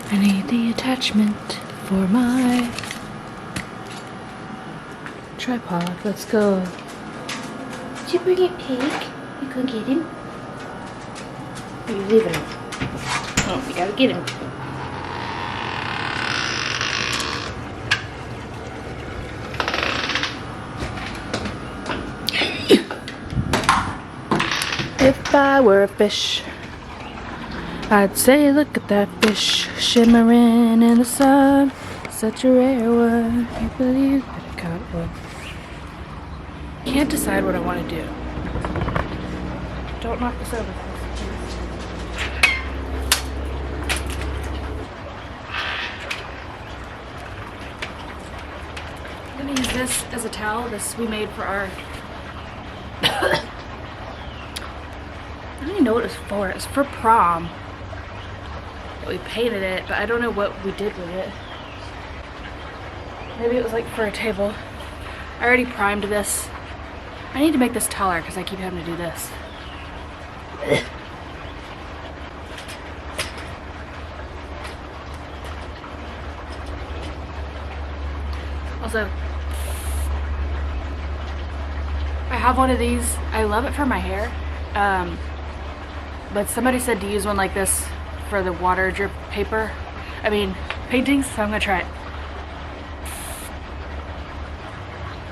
I need the attachment for my tripod. Let's go. Did you bring a pig? You go get him. Or you leaving him? Oh, you gotta get him. If I were a fish, I'd say, look at that fish shimmering in the sun. Such a rare one. You believe that I caught one. Can't decide what I want to do. Don't knock this over. I'm gonna use this as a towel. This we made for our. I don't even know what it was for. It was for prom. We painted it, but I don't know what we did with it. Maybe it was like for a table. I already primed this. I need to make this taller because I keep having to do this. Also, I have one of these. I love it for my hair. But somebody said to use one like this for the water drip paper. I mean, paintings, so I'm gonna try it.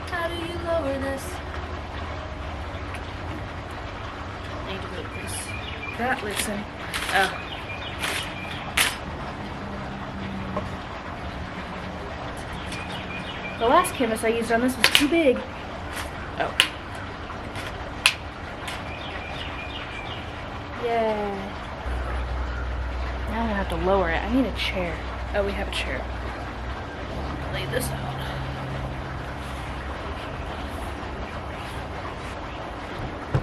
How do you lower this? I need to move this. That loosen. Oh. The last canvas I used on this was too big. Oh. Yeah. Now I'm gonna have to lower it. I need a chair. Oh, we have a chair. Lay this out.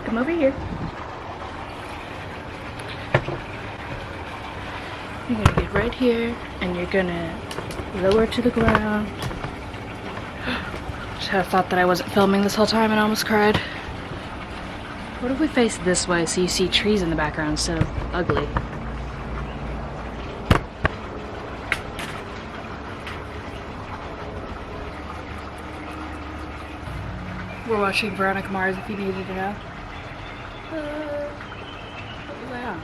Come over here. You're gonna get right here, and you're gonna lower to the ground. Just had a thought that I wasn't filming this whole time and I almost cried. What if we face this way so you see trees in the background instead of ugly? We're watching Veronica Mars if you needed to know. What was that?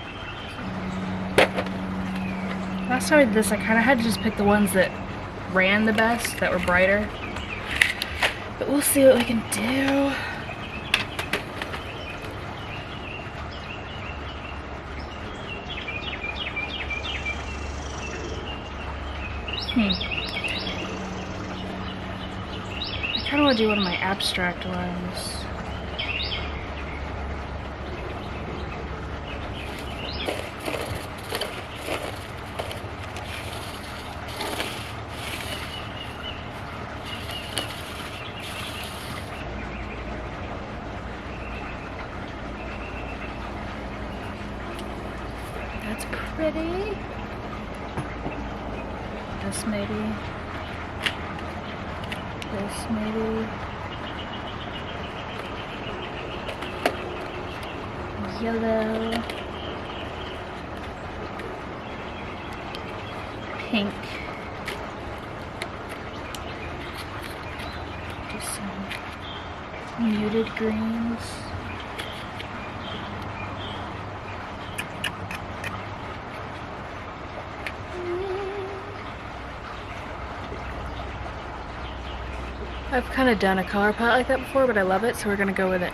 Last time I did this, I kind of had to just pick the ones that ran the best, that were brighter. But we'll see what we can do. I kind of want to do one of my abstract ones. That's pretty. This maybe. This maybe. Yellow. Pink. Do some muted greens. I've kind of done a color palette like that before, but I love it, so we're gonna go with it.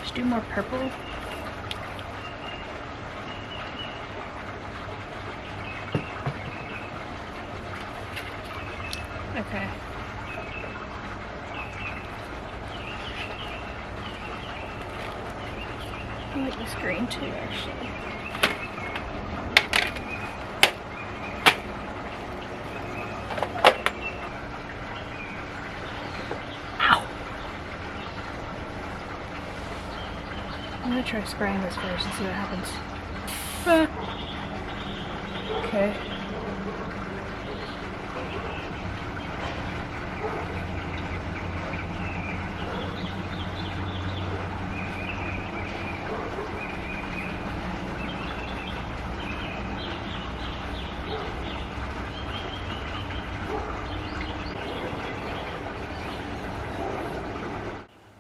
Just do more purple. Okay. I like this green too, actually. I'm gonna try spraying this first and see what happens. Okay.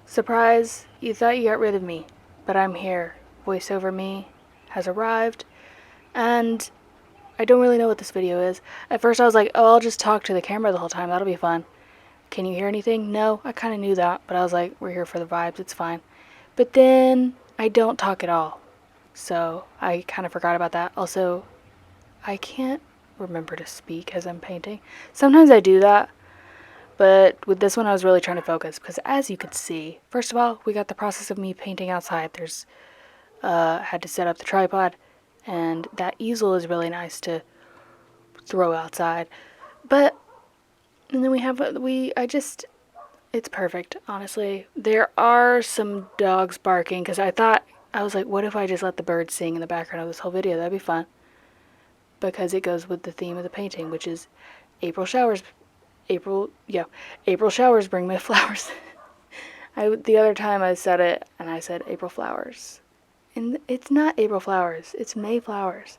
Surprise, you thought you got rid of me, but I'm here. Voice over me has arrived, and I don't really know what this video is. At first I was like, oh, I'll just talk to the camera the whole time, that'll be fun. Can you hear anything? No, I kind of knew that, but I was like, we're here for the vibes, it's fine. But then I don't talk at all, so I kind of forgot about that. Also, I can't remember to speak as I'm painting. Sometimes I do that, but with this one I was really trying to focus because as you could see, first of all, we got the process of me painting outside. There's had to set up the tripod, and that easel is really nice to throw outside. But and then it's perfect, honestly. There are some dogs barking because I was like, what if I just let the birds sing in the background of this whole video? That'd be fun. Because it goes with the theme of the painting, which is April showers. April showers bring me flowers. The other time I said it, and I said April flowers. And it's not April flowers, it's May flowers.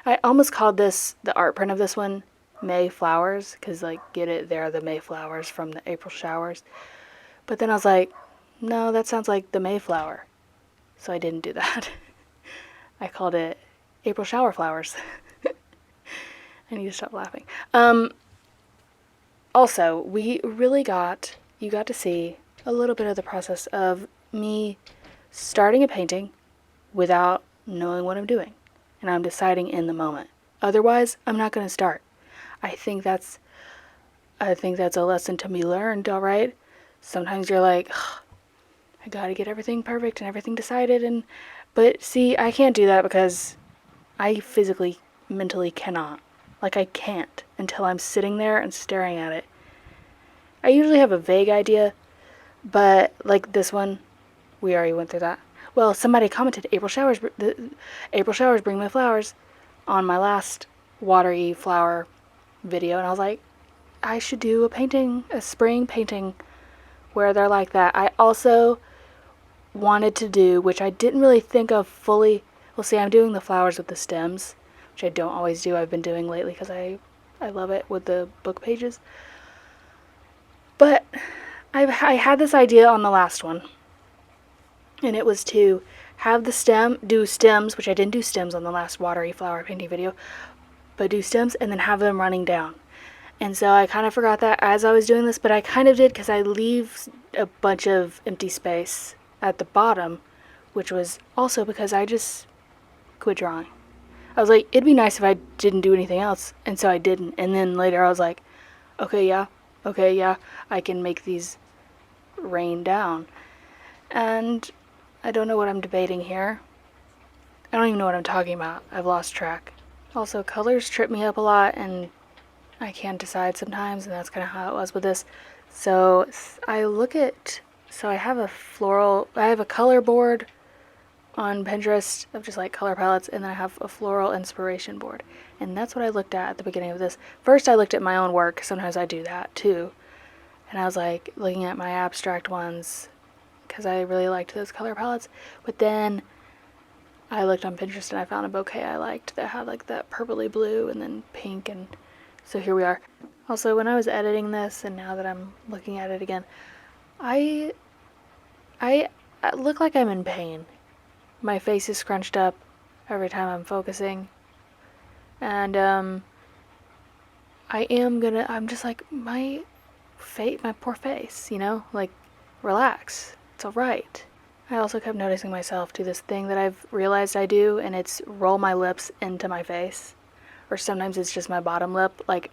I almost called the art print of this one, May flowers, because, like, get it, they're the May flowers from the April showers. But then I was like, no, that sounds like the Mayflower. So I didn't do that. I called it April shower flowers. I need to stop laughing. Also, you got to see a little bit of the process of me starting a painting without knowing what I'm doing. And I'm deciding in the moment. Otherwise, I'm not going to start. I think that's a lesson to be learned, all right? Sometimes you're like, I got to get everything perfect and everything decided, but see, I can't do that because I physically, mentally cannot. Like, I can't until I'm sitting there and staring at it. I usually have a vague idea, but like this one, we already went through that. Well, somebody commented, April showers bring me flowers on my last watery flower video, and I was like, I should do a spring painting where they're like that. I also wanted to do, which I didn't really think of fully. Well, see, I'm doing the flowers with the stems, which I don't always do. I've been doing lately because I love it with the book pages. But I had this idea on the last one, and it was to have do stems, which I didn't do stems on the last watery flower painting video, but do stems and then have them running down. And so I kind of forgot that as I was doing this, but I kind of did because I leave a bunch of empty space at the bottom, which was also because I just quit drawing. I was like, it'd be nice if I didn't do anything else, and so I didn't. And then later I was like, okay, yeah, I can make these rain down. And I don't know what I'm debating here. I don't even know what I'm talking about. I've lost track. Also, colors trip me up a lot, and I can't decide sometimes, and that's kind of how it was with this. So I have a color board on Pinterest of just like color palettes, and then I have a floral inspiration board. And that's what I looked at the beginning of this. First I looked at my own work, sometimes I do that too. And I was like looking at my abstract ones because I really liked those color palettes. But then I looked on Pinterest and I found a bouquet I liked that had like that purpley blue and then pink, and so here we are. Also, when I was editing this and now that I'm looking at it again, I look like I'm in pain. My face is scrunched up every time I'm focusing. And I'm just like, my poor face, like, relax. It's alright. I also kept noticing myself do this thing that I've realized I do, and it's roll my lips into my face. Or sometimes it's just my bottom lip. Like,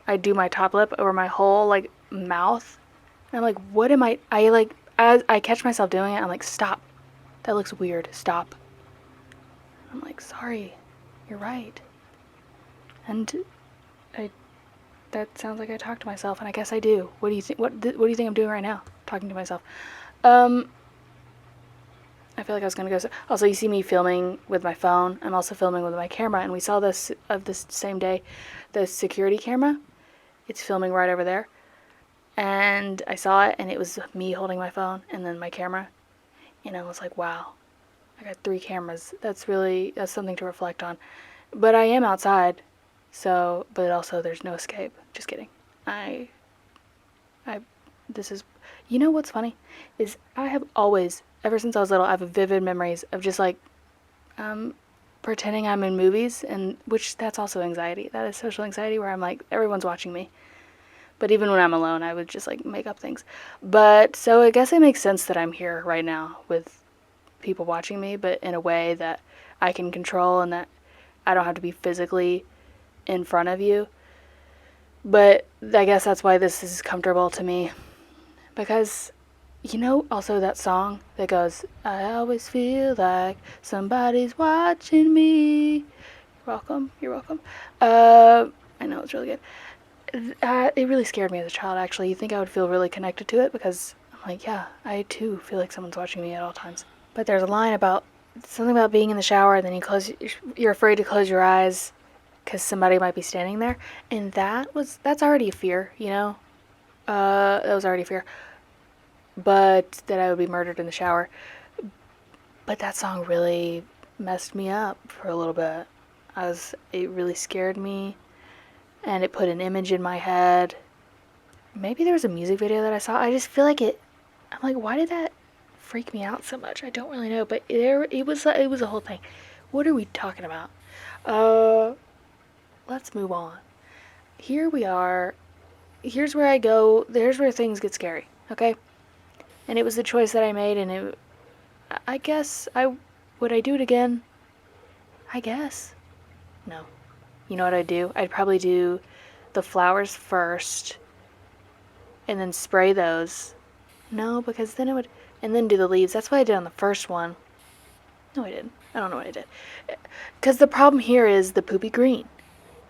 I do my top lip over my whole, like, mouth. And I'm like, what am as I catch myself doing it, I'm like, stop. That looks weird. Stop. I'm like, sorry. You're right. And that sounds like I talk to myself, and I guess I do. What do you think? What do you think I'm doing right now? Talking to myself. I feel like I was gonna go. Also, you see me filming with my phone. I'm also filming with my camera, and we saw this same day, the security camera. It's filming right over there, and I saw it, and it was me holding my phone and then my camera, and I was like, wow, I got 3 cameras. That's something to reflect on. But I am outside, but also there's no escape. Just kidding. This is, You know what's funny? Is I have always, ever since I was little, I have vivid memories of just like pretending I'm in movies, and which that's also anxiety. That is social anxiety where I'm like, everyone's watching me. But even when I'm alone, I would just like make up things. But so I guess it makes sense that I'm here right now with people watching me, but in a way that I can control and that I don't have to be physically in front of you. But I guess that's why this is comfortable to me. Because, you know, also that song that goes, I always feel like somebody's watching me. You're welcome. You're welcome. I know it's really good. It really scared me as a child, actually. You think I would feel really connected to it because I'm like, yeah, I too feel like someone's watching me at all times. But there's a line about something about being in the shower, and then you're afraid to close your eyes because somebody might be standing there, and that's already a fear, you know. That was already a fear, but that I would be murdered in the shower. But that song really messed me up for a little bit. It really scared me, and it put an image in my head. Maybe there was a music video that I saw. I just feel like it. I'm like, why did that freak me out so much? I don't really know, but it was a whole thing. What are we talking about? Uh, let's move on. Here we are. Here's where I go. There's where things get scary. Okay, and it was the choice that I made, and I guess would I do it again? I guess. No. You know what I'd do? I'd probably do the flowers first and then spray those. No, because then it would, and then do the leaves. That's what I did on the first one. No, I didn't. I don't know what I did. Because the problem here is the poopy green.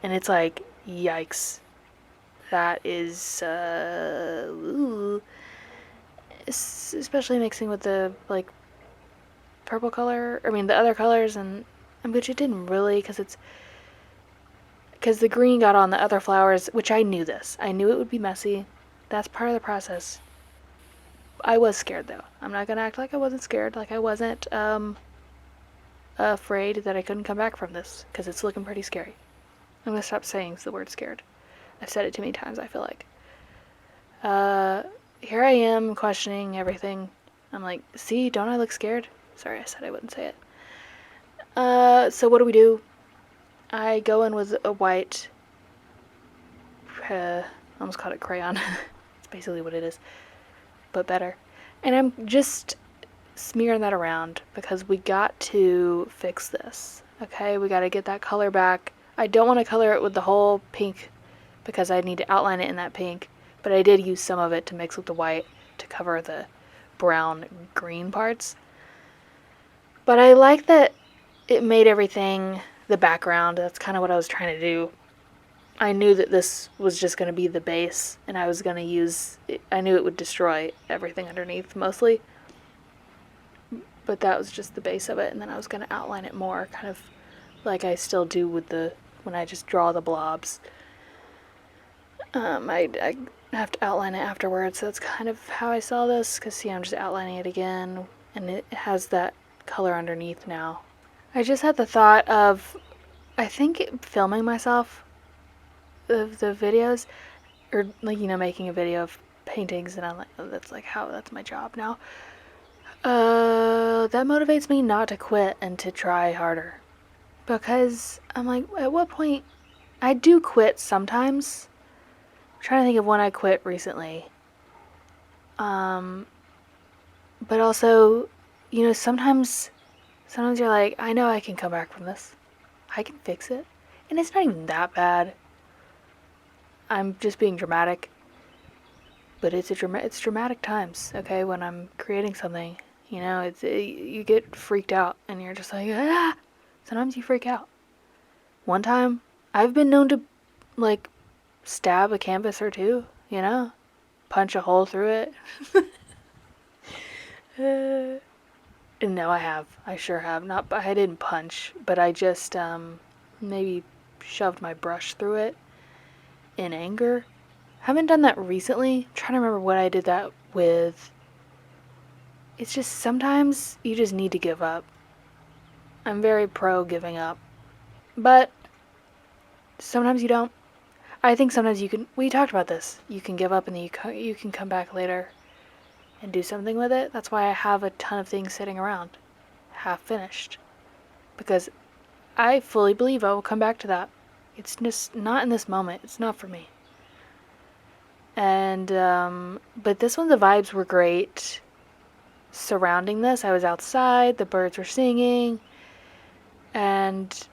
And it's like, yikes. That is, ooh. Especially mixing with the, like, purple color. I mean, the other colors, and which it didn't really, because the green got on the other flowers, which I knew this. I knew it would be messy. That's part of the process. I was scared, though. I'm not going to act like I wasn't scared. Like I wasn't, afraid that I couldn't come back from this, because it's looking pretty scary. I'm going to stop saying the word scared. I've said it too many times, I feel like. Here I am questioning everything. I'm like, see, don't I look scared? Sorry, I said I wouldn't say it. So what do? I go in with a white, I almost called it crayon. It's basically what it is, but better. And I'm just smearing that around because we got to fix this. Okay, we got to get that color back. I don't want to color it with the whole pink because I need to outline it in that pink, but I did use some of it to mix with the white to cover the brown green parts. But I like that it made everything the background. That's kind of what I was trying to do. I knew that this was just going to be the base, and I was going to I knew it would destroy everything underneath mostly. But that was just the base of it, and then I was going to outline it more, kind of like I still do when I just draw the blobs. I have to outline it afterwards, so that's kind of how I saw this, because see, I'm just outlining it again, and it has that color underneath now. I just had the thought of, I think, filming myself of the videos, or like, you know, making a video of paintings, and I'm like, oh, that's my job now. That motivates me not to quit and to try harder. Because I'm like, at what point, I do quit sometimes. I'm trying to think of when I quit recently. But also, you know, sometimes you're like, I know I can come back from this. I can fix it. And it's not even that bad. I'm just being dramatic. But it's dramatic times, okay, when I'm creating something. You know, you get freaked out and you're just like, ah! Sometimes you freak out. One time, I've been known to, like, stab a canvas or two, you know? Punch a hole through it. No, I have. I sure have. I didn't punch, but I just, maybe shoved my brush through it in anger. Haven't done that recently. I'm trying to remember what I did that with. It's just sometimes you just need to give up. I'm very pro giving up. But sometimes you don't. I think sometimes you can. We talked about this. You can give up and then you can come back later. and do something with it. That's why I have a ton of things sitting around, half finished. Because I fully believe I will come back to that. It's just not in this moment. It's not for me. And, but this one, the vibes were great. Surrounding this, I was outside, the birds were singing, and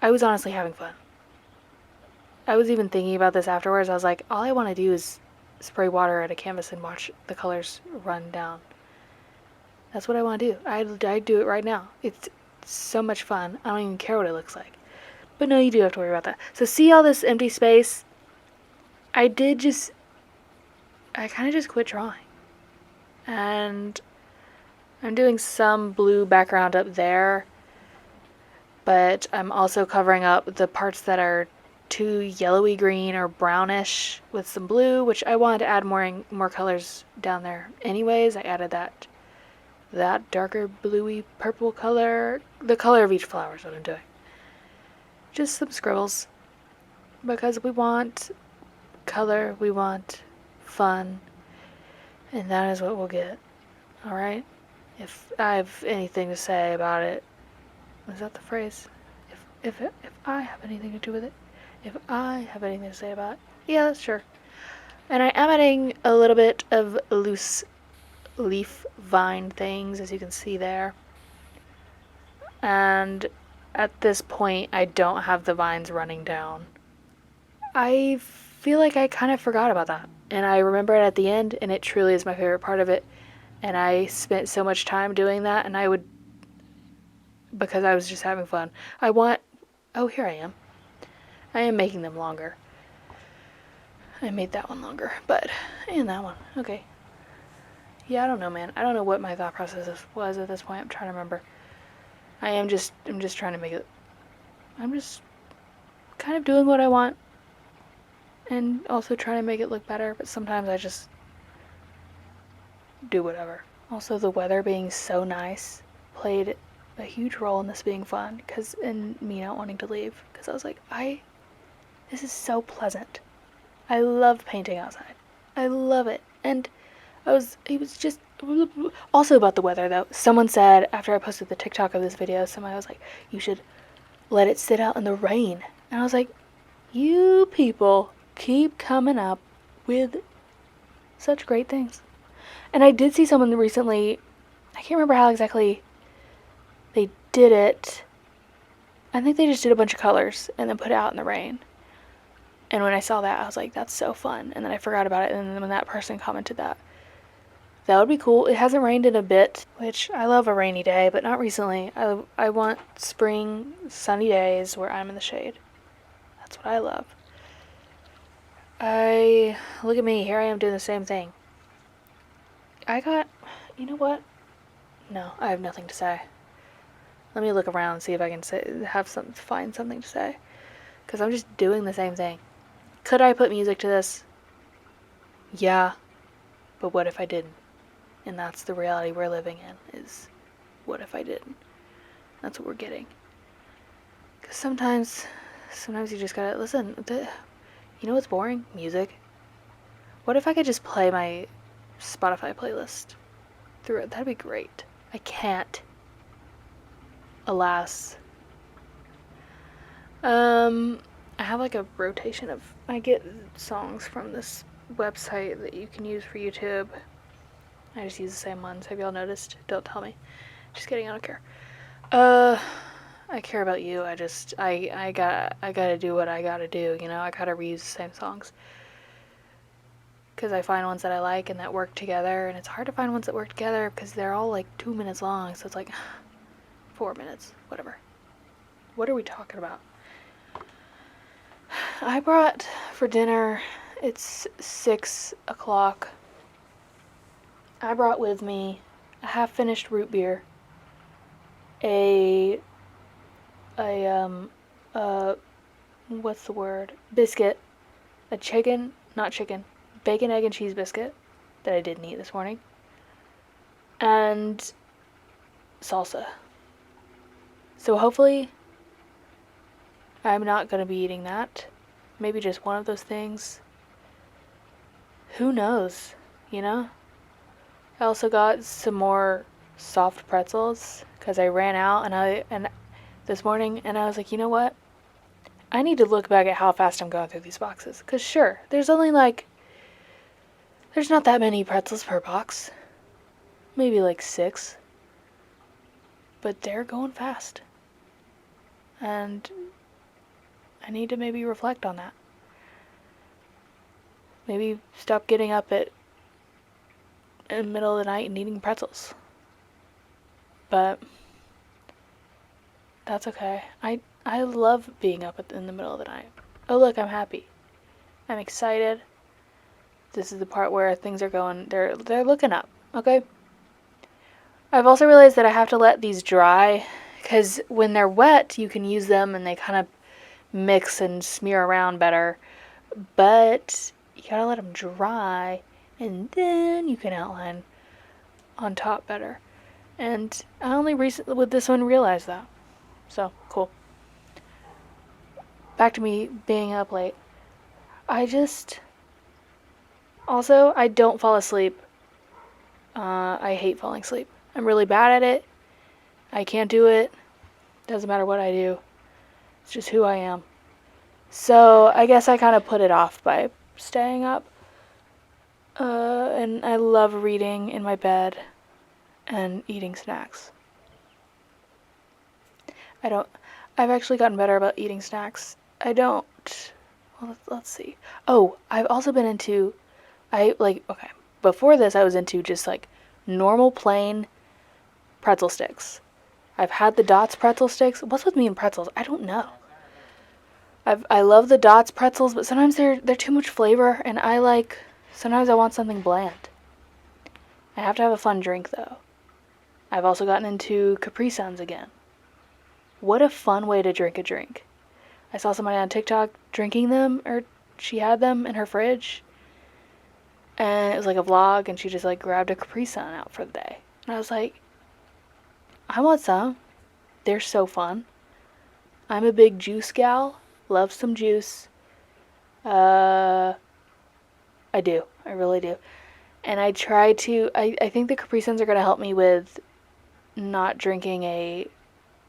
I was honestly having fun. I was even thinking about this afterwards. I was like, all I want to do is spray water at a canvas and watch the colors run down. That's what I want to do. I'd do it right now. It's so much fun. I don't even care what it looks like. But no, you do have to worry about that. So see all this empty space? I kind of just quit drawing. And I'm doing some blue background up there, but I'm also covering up the parts that are too yellowy green or brownish with some blue, which I wanted to add more colors down there anyways. I added that darker bluey purple color. The color of each flower is what I'm doing. Just some scribbles, because we want color, we want fun, and that is what we'll get. Alright? If I have anything to say about it, is that the phrase? If I have anything to do with it? If I have anything to say about it? Yeah, that's sure. And I am adding a little bit of loose leaf vine things, as you can see there. And at this point, I don't have the vines running down. I feel like I kind of forgot about that. And I remember it at the end, and it truly is my favorite part of it. And I spent so much time doing that, and because I was just having fun. Oh, here I am. I am making them longer. I made that one longer, and that one. Okay. Yeah, I don't know, man. I don't know what my thought process was at this point. I'm trying to remember. I'm just trying to make it. I'm just kind of doing what I want, and also trying to make it look better, but sometimes I just do whatever. Also, the weather being so nice played a huge role in this being fun, and me not wanting to leave, because I was like, this is so pleasant. I love painting outside. I love it. And it was just, also about the weather though, someone said, after I posted the TikTok of this video, somebody was like, you should let it sit out in the rain. And I was like, you people keep coming up with such great things. And I did see someone recently, I can't remember how exactly they did it. I think they just did a bunch of colors and then put it out in the rain. And when I saw that, I was like, that's so fun. And then I forgot about it. And then when that person commented that would be cool. It hasn't rained in a bit, which I love a rainy day, but not recently. I want spring, sunny days where I'm in the shade. That's what I love. Look at me. Here I am doing the same thing. You know what? No, I have nothing to say. Let me look around and see if I can find something to say. Because I'm just doing the same thing. Could I put music to this? Yeah. But what if I didn't? And that's the reality we're living in, is what if I didn't? That's what we're getting. Because sometimes you just gotta listen. You know what's boring? Music. What if I could just play my Spotify playlist through it? That'd be great. I can't. Alas. I have like a rotation of, I get songs from this website that you can use for YouTube. I just use the same ones. Have y'all noticed? Don't tell me. Just kidding, I don't care. I care about you. I gotta do what I gotta do, you know? I gotta reuse the same songs. Because I find ones that I like and that work together, and it's hard to find ones that work together because they're all like 2 minutes long, so it's like 4 minutes, whatever. What are we talking about? I brought for dinner, it's 6 o'clock. I brought with me a half-finished root beer, what's the word? Biscuit, bacon, egg, and cheese biscuit that I didn't eat this morning, and salsa. So hopefully I'm not going to be eating that. Maybe just one of those things. Who knows, you know? I also got some more soft pretzels because I ran out and this morning, and I was like, you know what? I need to look back at how fast I'm going through these boxes. Because sure, there's not that many pretzels per box. Maybe like 6. But they're going fast. And I need to maybe reflect on that. Maybe stop getting up in the middle of the night and eating pretzels. But that's okay. I love being up in the middle of the night. Oh look, I'm happy. I'm excited. This is the part where things are going, they're looking up, okay? I've also realized that I have to let these dry, because when they're wet, you can use them and they kind of mix and smear around better. But you gotta let them dry, and then you can outline on top better. And I only recently with this one realized that. So, cool. Back to me being up late. Also, I don't fall asleep. I hate falling asleep. I'm really bad at it. I can't do it. Doesn't matter what I do. It's just who I am. So, I guess I kind of put it off by staying up. And I love reading in my bed and eating snacks. I've actually gotten better about eating snacks. Well, let's see. Oh, I've also been into, okay, before this I was into just like normal plain pretzel sticks. I've had the Dots pretzel sticks. What's with me and pretzels? I don't know. I love the Dots pretzels, but sometimes they're too much flavor, and sometimes I want something bland. I have to have a fun drink though. I've also gotten into Capri Suns again. What a fun way to drink a drink. I saw somebody on TikTok drinking them, or she had them in her fridge, and it was like a vlog, and she just like grabbed a Capri Sun out for the day. And I was like, I want some. They're so fun. I'm a big juice gal. Love some juice. I do. I really do. And I think the Capri Suns are going to help me with not drinking a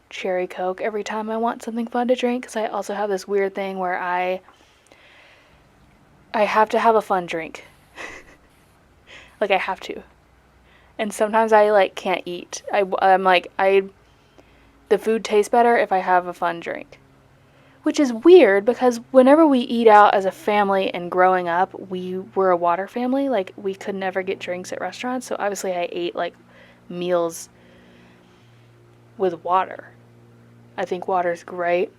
cherry Coke every time I want something fun to drink, because I also have this weird thing where I have to have a fun drink. Like, I have to. And sometimes I like can't eat. The food tastes better if I have a fun drink. Which is weird, because whenever we eat out as a family and growing up, we were a water family. Like, we could never get drinks at restaurants, so obviously I ate like meals with water. I think water's great,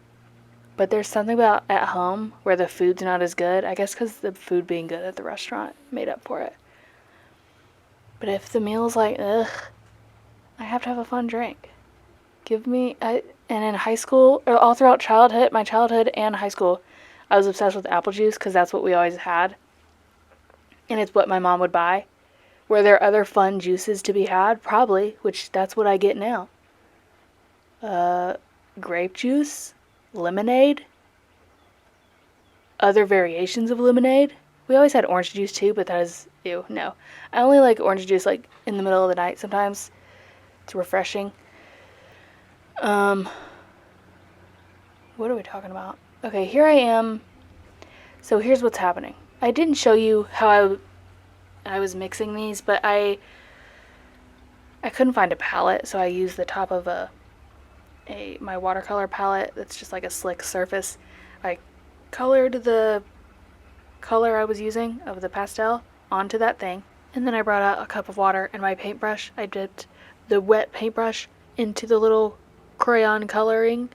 but there's something about at home where the food's not as good. I guess because the food being good at the restaurant made up for it. But if the meal's like, ugh, I have to have a fun drink. And in high school, or all throughout my childhood and high school, I was obsessed with apple juice because that's what we always had. And it's what my mom would buy. Were there other fun juices to be had? Probably, which that's what I get now. Grape juice, lemonade, other variations of lemonade. We always had orange juice too, but that is, ew, no. I only like orange juice like in the middle of the night sometimes. It's refreshing. What are we talking about? Okay, here I am. So here's what's happening. I didn't show you how I was mixing these, but I couldn't find a palette, so I used the top of my watercolor palette that's just like a slick surface. I colored the color I was using of the pastel onto that thing, and then I brought out a cup of water and my paintbrush. I dipped the wet paintbrush into the little crayon coloring,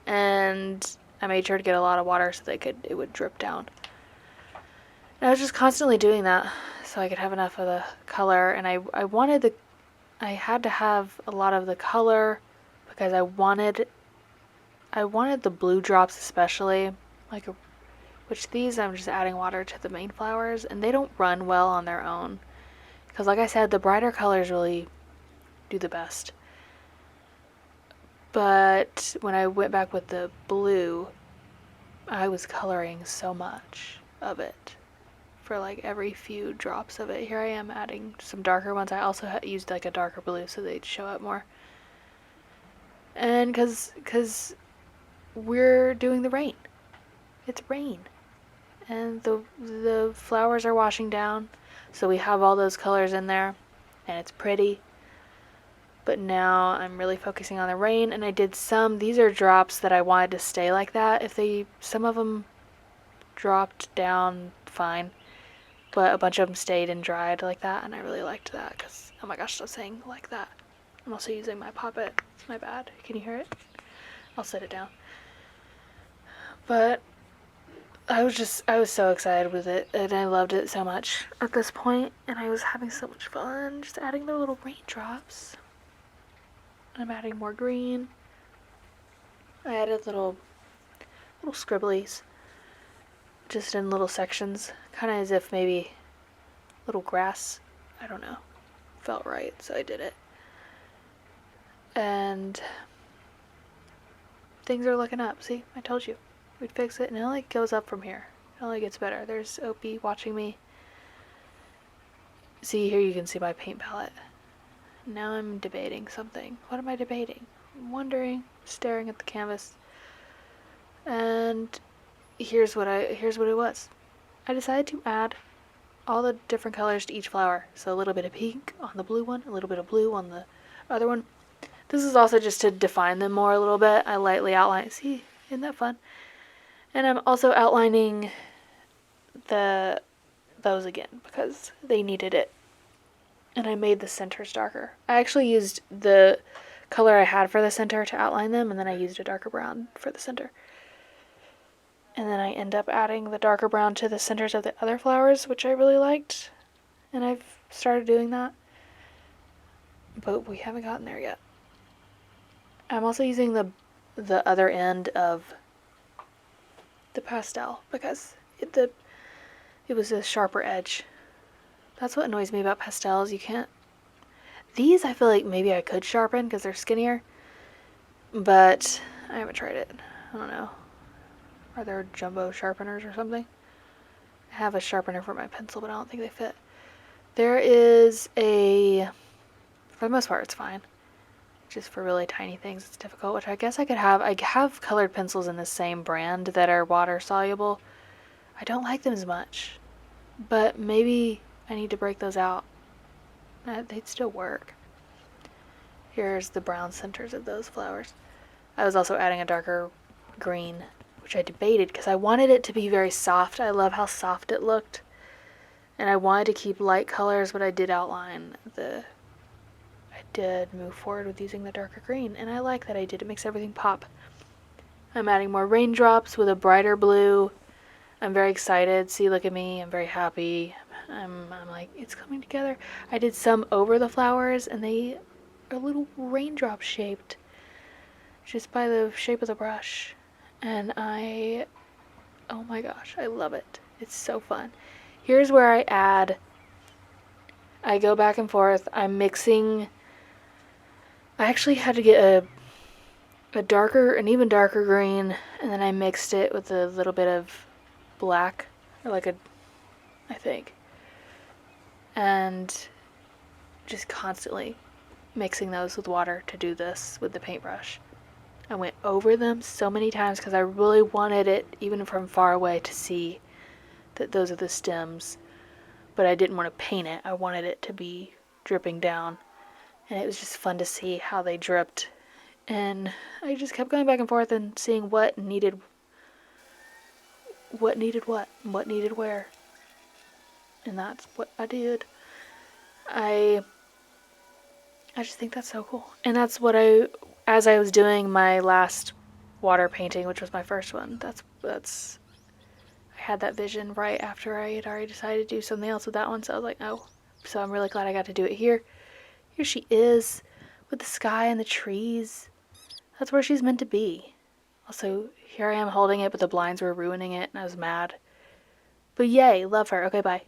and I made sure to get a lot of water so it would drip down. And I was just constantly doing that so I could have enough of the color, and I had to have a lot of the color because I wanted the blue drops especially, which these I'm just adding water to the main flowers, and they don't run well on their own. Because like I said, the brighter colors really do the best. But when I went back with the blue, I was coloring so much of it for like every few drops of it. Here I am adding some darker ones. I also used like a darker blue so they'd show up more. And cause we're doing the rain. It's rain. And the flowers are washing down. So we have all those colors in there and it's pretty. But now I'm really focusing on the rain, and I did some, these are drops that I wanted to stay like that. Some of them dropped down fine, but a bunch of them stayed and dried like that, and I really liked that because, oh my gosh, stop saying like that. I'm also using my poppet. It's my bad. Can you hear it? I'll set it down. But I was so excited with it, and I loved it so much at this point, and I was having so much fun just adding the little raindrops. I'm adding more green. I added little scribblies, just in little sections, kind of as if maybe little grass, I don't know, felt right, so I did it. And things are looking up. See, I told you we'd fix it, and it only goes up from here. It only gets better. There's Opie watching me. See, here you can see my paint palette. Now I'm debating something. What am I debating? I'm wondering, staring at the canvas. And here's what it was. I decided to add all the different colors to each flower. So a little bit of pink on the blue one, a little bit of blue on the other one. This is also just to define them more a little bit. I lightly outline. See, isn't that fun? And I'm also outlining those again because they needed it. And I made the centers darker. I actually used the color I had for the center to outline them, and then I used a darker brown for the center. And then I end up adding the darker brown to the centers of the other flowers, which I really liked. And I've started doing that. But we haven't gotten there yet. I'm also using the other end of the pastel because it was a sharper edge. That's what annoys me about pastels. You can't... These I feel like maybe I could sharpen because they're skinnier. But I haven't tried it. I don't know. Are there jumbo sharpeners or something? I have a sharpener for my pencil, but I don't think they fit. There is a... For the most part, it's fine. Just for really tiny things, it's difficult, which I guess I could have. I have colored pencils in the same brand that are water soluble. I don't like them as much. But maybe I need to break those out. They'd still work. Here's the brown centers of those flowers. I was also adding a darker green, which I debated because I wanted it to be very soft. I love how soft it looked. And I wanted to keep light colors, but I did outline I did move forward with using the darker green, and I like that I did. It makes everything pop. I'm adding more raindrops with a brighter blue. I'm very excited. See, look at me. I'm very happy. I'm like, it's coming together. I did some over the flowers, and they are little raindrop shaped just by the shape of the brush. And oh my gosh, I love it. It's so fun. Here's where I go back and forth. I'm mixing. I actually had to get an even darker green, and then I mixed it with a little bit of black, or I think. And just constantly mixing those with water to do this with the paintbrush. I went over them so many times because I really wanted it, even from far away, to see that those are the stems. But I didn't want to paint it. I wanted it to be dripping down. And it was just fun to see how they dripped. And I just kept going back and forth and seeing what needed what, and what needed where. And that's what I did. I just think that's so cool. And that's what as I was doing my last water painting, which was my first one, that's I had that vision right after I had already decided to do something else with that one, so I was like, oh. So I'm really glad I got to do it here. Here she is, with the sky and the trees. That's where she's meant to be. Also, here I am holding it, but the blinds were ruining it, and I was mad. But yay, love her. Okay, bye.